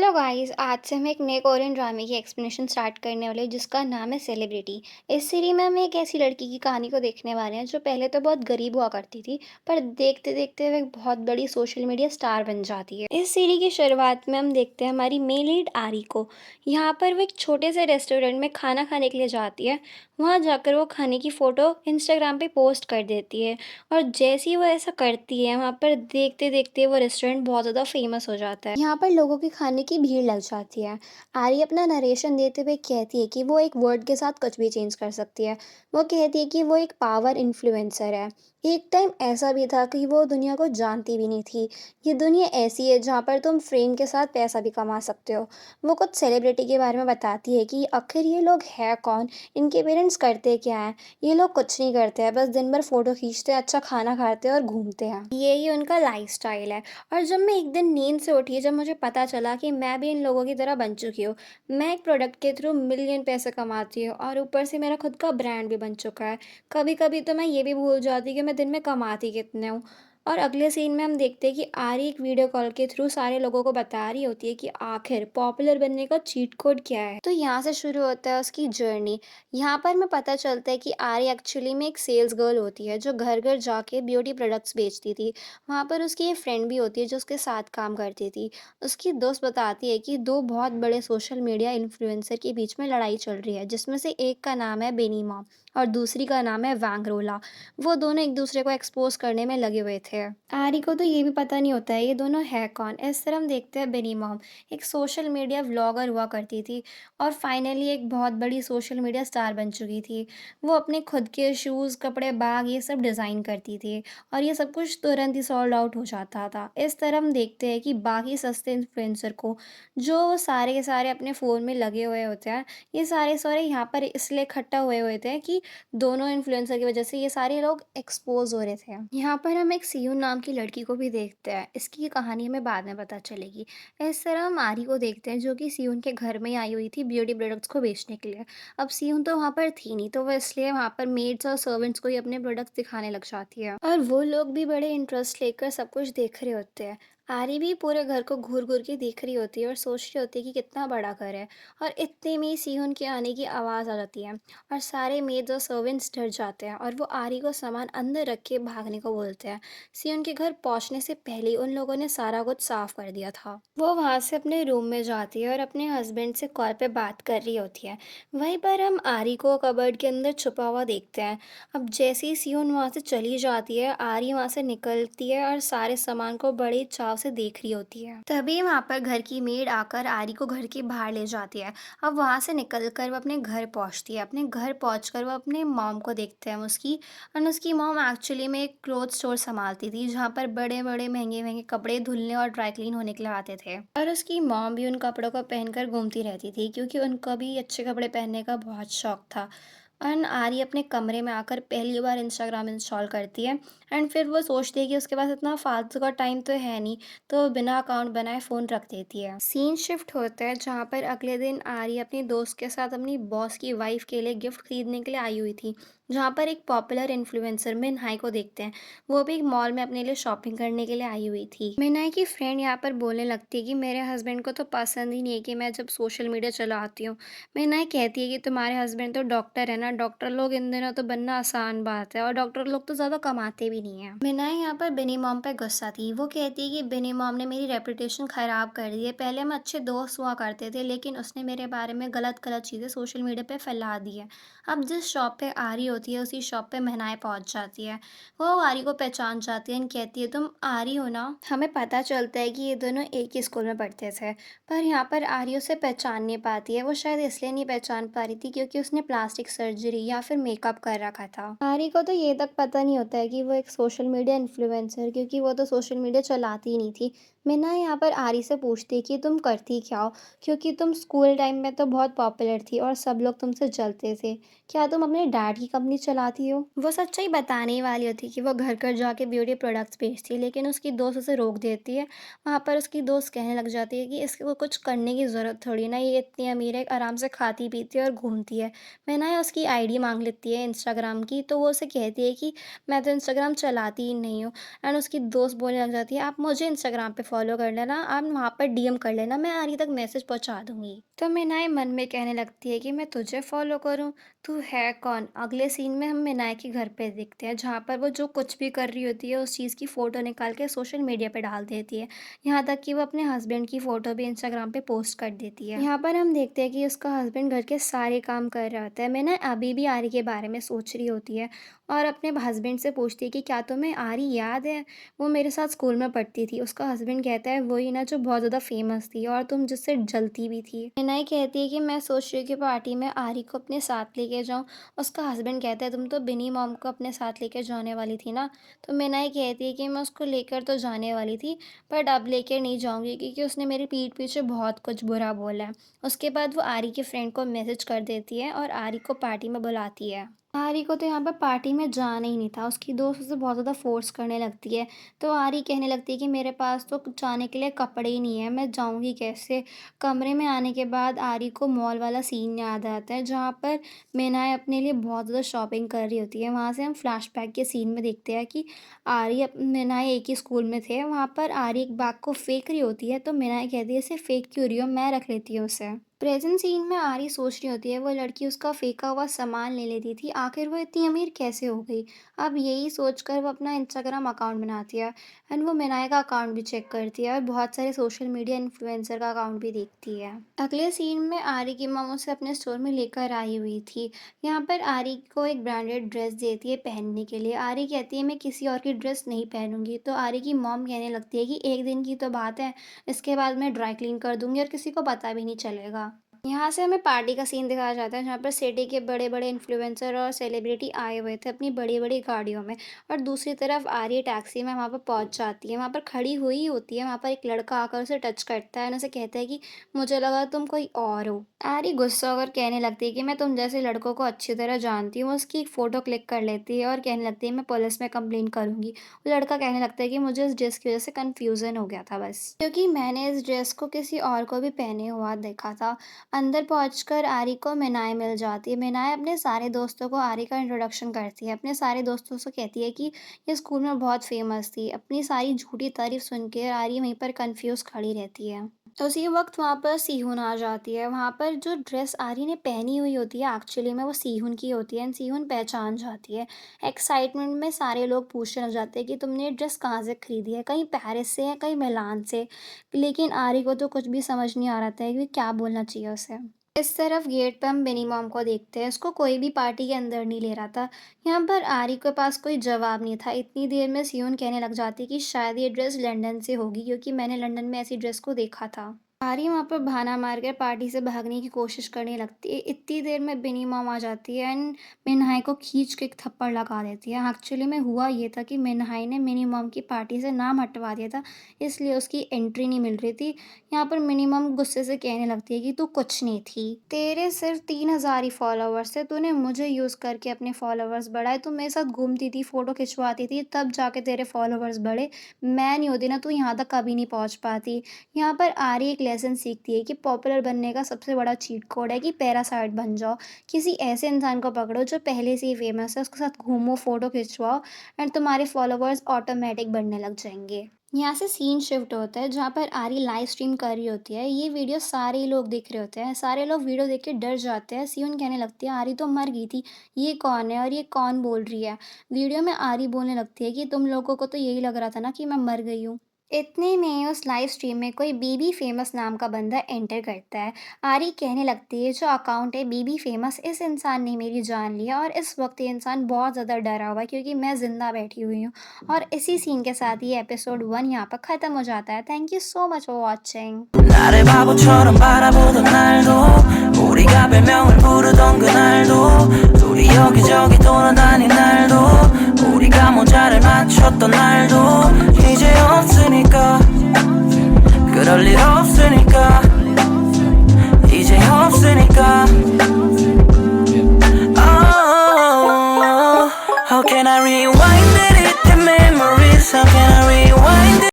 Hello guys, आज से हम एक नए कोरियन ड्रामे की एक्सप्लेनेशन स्टार्ट करने वाले हैं जिसका नाम है सेलिब्रिटी। इस सीरीज में हम एक ऐसी लड़की की कहानी को देखने वाले हैं जो पहले तो बहुत गरीब हुआ करती थी, पर देखते देखते वो एक बहुत बड़ी सोशल मीडिया स्टार बन जाती है। इस सीरीज की शुरुआत में हम देखते हैं हमारी मेन लीड आरी को। यहाँ पर वो एक छोटे से रेस्टोरेंट में खाना खाने के लिए जाती है। वहाँ जाकर वो खाने की फ़ोटो इंस्टाग्राम पे पोस्ट कर देती है, और जैसे ही वो ऐसा करती है वहाँ पर देखते देखते वो रेस्टोरेंट बहुत ज़्यादा फेमस हो जाता है। यहाँ पर लोगों के खाने की भीड़ लग जाती है। आरी अपना नरेशन देते हुए कहती है कि वो एक वर्ड के साथ कुछ भी चेंज कर सकती है। वो कहती है कि वो एक पावर इन्फ्लुएंसर है। एक टाइम ऐसा भी था कि वो दुनिया को जानती भी नहीं थी। ये दुनिया ऐसी है जहाँ पर तुम फ्रेम के साथ पैसा भी कमा सकते हो। वो कुछ सेलिब्रिटी के बारे में बताती है कि आखिर ये लोग है कौन, इनके पेरेंट्स करते क्या हैं। ये लोग कुछ नहीं करते हैं, बस दिन भर फोटो खींचते हैं, अच्छा खाना खाते हैं और घूमते हैं। यही उनका लाइफस्टाइल है। और जब मैं एक दिन नींद से उठी, जब मुझे पता चला कि मैं भी इन लोगों की तरह बन चुकी हूँ, मैं एक प्रोडक्ट के थ्रू मिलियन पैसे कमाती हूँ और ऊपर से मेरा खुद का ब्रांड भी बन चुका है। कभी कभी तो मैं ये भी भूल जाती कि मैं दिन में कमाती कितने हूँ। और अगले सीन में हम देखते हैं कि आरी एक वीडियो कॉल के थ्रू सारे लोगों को बता रही होती है कि आखिर पॉपुलर बनने का चीट कोड क्या है। तो यहाँ से शुरू होता है उसकी जर्नी। यहाँ पर हमें पता चलता है कि आरी एक्चुअली में एक सेल्स गर्ल होती है जो घर घर जाके ब्यूटी प्रोडक्ट्स बेचती थी। वहाँ पर उसकी एक फ्रेंड भी होती है जो उसके साथ काम करती थी। उसकी दोस्त बताती है कि दो बहुत बड़े सोशल मीडिया इन्फ्लुएंसर के बीच में लड़ाई चल रही है, जिसमें से एक का नाम है बेनी मॉम और दूसरी का नाम है वांग रोला। वो दोनों एक दूसरे को एक्सपोज करने में लगे हुए थे। आरी को तो ये भी पता नहीं होता है ये दोनों है कौन। इस तरह हम देखते हैं बेनी मॉम एक सोशल मीडिया व्लॉगर हुआ करती थी और फाइनली एक बहुत बड़ी सोशल मीडिया स्टार बन चुकी थी। वो अपने खुद के शूज़, कपड़े, बैग ये सब डिज़ाइन करती थी और ये सब कुछ तुरंत ही सोल्ड आउट हो जाता था। इस तरह हम देखते हैं कि बाकी सस्ते इन्फ्लुएंसर को, जो सारे के सारे अपने फ़ोन में लगे हुए होते हैं, ये सारे यहाँ पर इसलिए इकट्ठा हुए हुए थे कि दोनों इन्फ्लुएंसर की वजह से ये सारे लोग एक्सपोज़ हो रहे थे। यहाँ पर हम एक सियोन नाम की लड़की को भी देखते हैं। इसकी कहानी हमें बाद में पता चलेगी। इस तरह हम आरी को देखते हैं जो कि सियोन के घर में आई हुई थी ब्यूटी प्रोडक्ट्स को बेचने के लिए। अब सियोन तो वहाँ पर थी नहीं, तो वो इसलिए वहाँ पर मेड्स और सर्वेंट्स को ही अपने प्रोडक्ट्स दिखाने लग जाती है और वो लोग भी बड़े इंटरेस्ट लेकर सब कुछ देख रहे होते हैं। आरी भी पूरे घर को घूर घूर के देख रही होती है और सोच रही होती है कि कितना बड़ा घर है। और इतने में ही सियोन के आने की आवाज़ आ जाती है और सारे मेड्स और सर्वेंट्स डर जाते हैं और वो आरी को सामान अंदर रख के भागने को बोलते हैं। सियोन के घर पहुंचने से पहले ही उन लोगों ने सारा कुछ साफ कर दिया था। वो वहां से अपने रूम में जाती है और अपने हस्बैंड से कॉल पे बात कर रही होती है। वहीं पर हम आरी को कबर्ड के अंदर छुपा हुआ देखते हैं। अब जैसे ही सियोन वहां से चली जाती है, आरी वहां से निकलती है और सारे सामान को बड़े चाव से देख रही होती है। तभी वहां पर घर की मेड आकर आरी को घर के बाहर ले जाती है। अब वहाँ से निकलकर वो अपने घर पहुँचती है। अपने घर पहुँचकर वो अपने मॉम को देखते हैं उसकी। और उसकी मॉम एक्चुअली में एक क्लॉथ स्टोर सँभालती थी, जहाँ पर बड़े-बड़े, महँगे-महँगे कपड़े धुलने और ड्राई क्लीन होने के लिए आते थे। और उसकी मॉम भी उन कपड़ों को पहनकर घूमती रहती थी, क्योंकि उनको भी अच्छे कपड़े पहनने का बहुत शौक था। एंड आरी अपने कमरे में आकर पहली बार इंस्टाग्राम इंस्टॉल करती है। एंड फिर वो सोचती है कि उसके पास इतना फालतू का टाइम तो है नहीं, तो वो बिना अकाउंट बनाए फ़ोन रख देती है। सीन शिफ्ट होता है जहाँ पर अगले दिन आरी अपनी दोस्त के साथ अपनी बॉस की वाइफ के लिए गिफ्ट खरीदने के लिए आई हुई थी, जहाँ पर एक पॉपुलर इन्फ्लुएंसर मिनहाई को देखते हैं। वो भी एक मॉल में अपने लिए शॉपिंग करने के लिए आई हुई थी। मिनहाई की फ्रेंड यहाँ पर बोलने लगती है कि मेरे हस्बैंड को तो पसंद ही नहीं है कि मैं जब सोशल मीडिया चलाती हूँ। मिनहाई कहती है कि तुम्हारे हस्बैंड तो डॉक्टर है ना, डॉक्टर लोग इन दिनों तो बनना आसान बात है और डॉक्टर लोग तो ज़्यादा कमाते भी नहीं है। मिनहाई यहाँ पर बिनी मॉम पे गुस्सा थी। वो कहती है कि बिनी मॉम ने मेरी रेपुटेशन खराब कर दी है। पहले हम अच्छे दोस्त हुआ करते थे, लेकिन उसने मेरे बारे में गलत गलत चीज़ें सोशल मीडिया पे फैला दी है। अब जिस शॉप पे आरी होती है उसी शॉप पे महनाएं पहुंच जाती है। वो आरी को पहचान जाती है और कहती है तुम आरी हो ना। हमें पता चलता है कि ये दोनों एक ही स्कूल में पढ़ते थे, पर यहाँ पर आरी उसे पहचान नहीं पाती है। वो शायद इसलिए नहीं पहचान पा रही थी क्योंकि उसने प्लास्टिक सर्जरी या फिर मेकअप कर रखा था। आरी को तो ये तक पता नहीं होता है कि वो एक सोशल मीडिया इन्फ्लुएंसर, क्योंकि वो तो सोशल मीडिया चलाती ही नहीं थी। मिना यहाँ पर आरी से पूछती है कि तुम करती क्या हो, क्योंकि तुम स्कूल टाइम में तो बहुत पॉपुलर थी और सब लोग तुमसे जलते थे। क्या तुम अपने डैड की अपनी चलाती हो। वो सच्चाई बताने ही वाली होती है कि वो घर-घर जाके ब्यूटी प्रोडक्ट्स बेचती है, लेकिन उसकी दोस्त उसे रोक देती है। वहाँ पर उसकी दोस्त कहने लग जाती है कि इसको कुछ करने की ज़रूरत थोड़ी ना, ये इतनी अमीर है, आराम से खाती-पीती है और घूमती है। मैना उसकी आईडी माँग लेती है इंस्टाग्राम की, तो वो उसे कहती है कि मैं तो इंस्टाग्राम चलाती ही नहीं हूँ। एंड उसकी दोस्त बोलने लग जाती है, आप मुझे इंस्टाग्राम पे फॉलो कर लेना, आप वहाँ पर डीएम कर लेना, मैं आरी तक मैसेज पहुँचा दूँगी। तो मिनाए मन में कहने लगती है कि मैं तुझे फॉलो करूँ, तू है कौन? अगले सीन में हम मिनाए के घर पे देखते हैं, जहाँ पर वो जो कुछ भी कर रही होती है उस चीज़ की फ़ोटो निकाल के सोशल मीडिया पे डाल देती है। यहाँ तक कि वो अपने हस्बैंड की फ़ोटो भी इंस्टाग्राम पे पोस्ट कर देती है। यहाँ पर हम देखते हैं कि उसका हस्बैंड घर के सारे काम कर रहा होता है। मिनाए अभी भी आरी के बारे में सोच रही होती है और अपने हस्बैंड से पूछती है कि क्या तुम्हें आरी याद है? वो मेरे साथ स्कूल में पढ़ती थी। उसका हस्बैंड कहता है वही ना जो बहुत ज़्यादा फ़ेमस थी और तुम जिससे जलती भी थी। मिनाई कहती है कि मैं सोच रही हूँ कि पार्टी में आरी को अपने साथ लेके जाऊँ। उसका हस्बैंड कहता है तुम तो बिनी मॉम को अपने साथ लेके जाने वाली थी ना। तो मिनाई कहती है कि मैं उसको लेकर तो जाने वाली थी, बट अब लेकर नहीं जाऊँगी क्योंकि उसने मेरी पीठ पीछे बहुत कुछ बुरा बोला है। उसके बाद वो आरी के फ्रेंड को मैसेज कर देती है और आरी को पार्टी में बुलाती है। आरी को तो यहाँ पर पार्टी में जाना ही नहीं था, उसकी दोस्त उसे बहुत ज़्यादा फ़ोर्स करने लगती है। तो आरी कहने लगती है कि मेरे पास तो जाने के लिए कपड़े ही नहीं है, मैं जाऊँगी कैसे? कमरे में आने के बाद आरी को मॉल वाला सीन याद आता है, जहाँ पर मेनाए अपने लिए बहुत ज़्यादा शॉपिंग कर रही होती है। वहाँ से हम फ्लैशबैक के सीन में देखते हैं कि आरी मेनाए एक ही स्कूल में थे। वहाँ पर आरी एक बैग को फेंक रही होती है, तो मेनाए कहती है इसे फेंक क्यों रही हो, मैं रख लेती हूँ उसे। प्रेज़ेंट सीन में आरी सोच रही होती है वो लड़की उसका फेंका हुआ सामान ले लेती थी, आखिर वो इतनी अमीर कैसे हो गई? अब यही सोचकर वो अपना इंस्टाग्राम अकाउंट बनाती है एंड वो मिनाय का अकाउंट भी चेक करती है और बहुत सारे सोशल मीडिया इन्फ्लुएंसर का अकाउंट भी देखती है। अगले सीन में आरी की मॉम उसे अपने स्टोर में लेकर आई हुई थी। यहाँ पर आरी को एक ब्रांडेड ड्रेस देती है पहनने के लिए। आरी कहती है मैं किसी और की ड्रेस नहीं पहनूंगी, तो आरी की मॉम कहने लगती है कि एक दिन की तो बात है, इसके बाद मैं ड्राई क्लीन कर दूंगी और किसी को पता भी नहीं चलेगा। यहाँ से हमें पार्टी का सीन दिखाया जाता है जहाँ पर सिटी के बड़े-बड़े इन्फ्लुएंसर और सेलिब्रिटी आए हुए थे अपनी बड़ी-बड़ी गाड़ियों में, और दूसरी तरफ आर्य टैक्सी में वहाँ पर पहुँच जाती है। वहाँ पर खड़ी हुई होती है, वहाँ पर एक लड़का आकर उसे टच करता है और उसे कहता है कि मुझे लगा तुम कोई और हो। आर्य गुस्सा होकर कहने लगती है कि मैं तुम जैसे लड़कों को अच्छी तरह जानती हूँ। उसकी एक फ़ोटो क्लिक कर लेती है और कहने लगती है मैं पुलिस में कंप्लेंट करूँगी। वो लड़का कहने लगता है कि मुझे इस ड्रेस की वज़ह से कन्फ्यूज़न हो गया था बस, क्योंकि मैंने इस ड्रेस को किसी और को भी पहने हुआ देखा था। अंदर पहुंचकर आरी को मिनाय मिल जाती है। मिनाय अपने सारे दोस्तों को आरी का इंट्रोडक्शन करती है। अपने सारे दोस्तों से कहती है कि ये स्कूल में बहुत फेमस थी। अपनी सारी झूठी तारीफ सुन के आरी वहीं पर कंफ्यूज खड़ी रहती है। तो उसी वक्त वहाँ पर सीहुन आ जाती है। वहाँ पर जो ड्रेस आरी ने पहनी हुई होती है एक्चुअली में वो सीहुन की होती है एंड सीहुन पहचान जाती है। एक्साइटमेंट में सारे लोग पूछने लग जाते हैं कि तुमने ये ड्रेस कहाँ से खरीदी है? कहीं पेरिस से है, कहीं मिलान से। लेकिन आरी को तो कुछ भी समझ नहीं आ रहा था कि क्या बोलना चाहिए उसे। इस तरफ गेट पे हम बेनी मॉम को देखते हैं, उसको कोई भी पार्टी के अंदर नहीं ले रहा था। यहाँ पर आरी के पास कोई जवाब नहीं था। इतनी देर में सियोन कहने लग जाती कि शायद ये ड्रेस लंदन से होगी क्योंकि मैंने लंदन में ऐसी ड्रेस को देखा था। आरी वहाँ पर बहाना मारकर पार्टी से भागने की कोशिश करने लगती है। इतनी देर में बेनी मॉम आ जाती है एंड मिन्हाई को खींच के एक थप्पड़ लगा देती है। एक्चुअली में हुआ ये था कि मिन्हाई ने मिनी मॉम की पार्टी से नाम हटवा दिया था, इसलिए उसकी एंट्री नहीं मिल रही थी। यहाँ पर मिनिमम गुस्से से कहने लगती है कि तू कुछ नहीं थी, तेरे सिर्फ 3,000 ही फॉलोवर्स थे, तूने मुझे यूज़ करके अपने फॉलोवर्स बढ़ाए, तू मेरे साथ घूमती थी, फ़ोटो खिंचवाती थी, तब जाके तेरे फॉलोवर्स बढ़े। मैं नहीं होती ना तू यहाँ तक कभी नहीं पहुँच पाती। यहाँ पर आरी एक लेसन सीखती है कि पॉपुलर बनने का सबसे बड़ा चीट कोड है कि पैरासाइट बन जाओ। किसी ऐसे इंसान को पकड़ो जो पहले से ही फेमस है, उसके साथ घूमो, फ़ोटो खिंचवाओ एंड तुम्हारे फॉलोवर्स ऑटोमेटिक बढ़ने लग जाएंगे। यहाँ से सीन शिफ्ट होता है जहाँ पर आरी लाइव स्ट्रीम कर रही होती है। ये वीडियो सारे लोग देख रहे होते हैं। सारे लोग वीडियो देख के डर जाते हैं। सियोन कहने लगती है आरी तो मर गई थी, ये कौन है और ये कौन बोल रही है? वीडियो में आरी बोलने लगती है कि तुम लोगों को तो यही लग रहा था ना कि मैं मर गई हूँ। इतने में उस लाइव स्ट्रीम में कोई बीबी फेमस नाम का बंदा एंटर करता है। आरी कहने लगती है जो अकाउंट है बीबी फेमस, इस इंसान ने मेरी जान लिया और इस वक्त ये इंसान बहुत ज़्यादा डरा हुआ है क्योंकि मैं ज़िंदा बैठी हुई हूँ। और इसी सीन के साथ ये एपिसोड 1 यहाँ पर ख़त्म हो जाता है। Thank you so much for watching. 나를 바보처럼 바라보던 날도 우리가 별명을 부르던 그날도 둘이 여기저기 돌아다닌 날도 우리가 모자를 맞췄던 날도 이제 없으니까 그럴 일 없으니까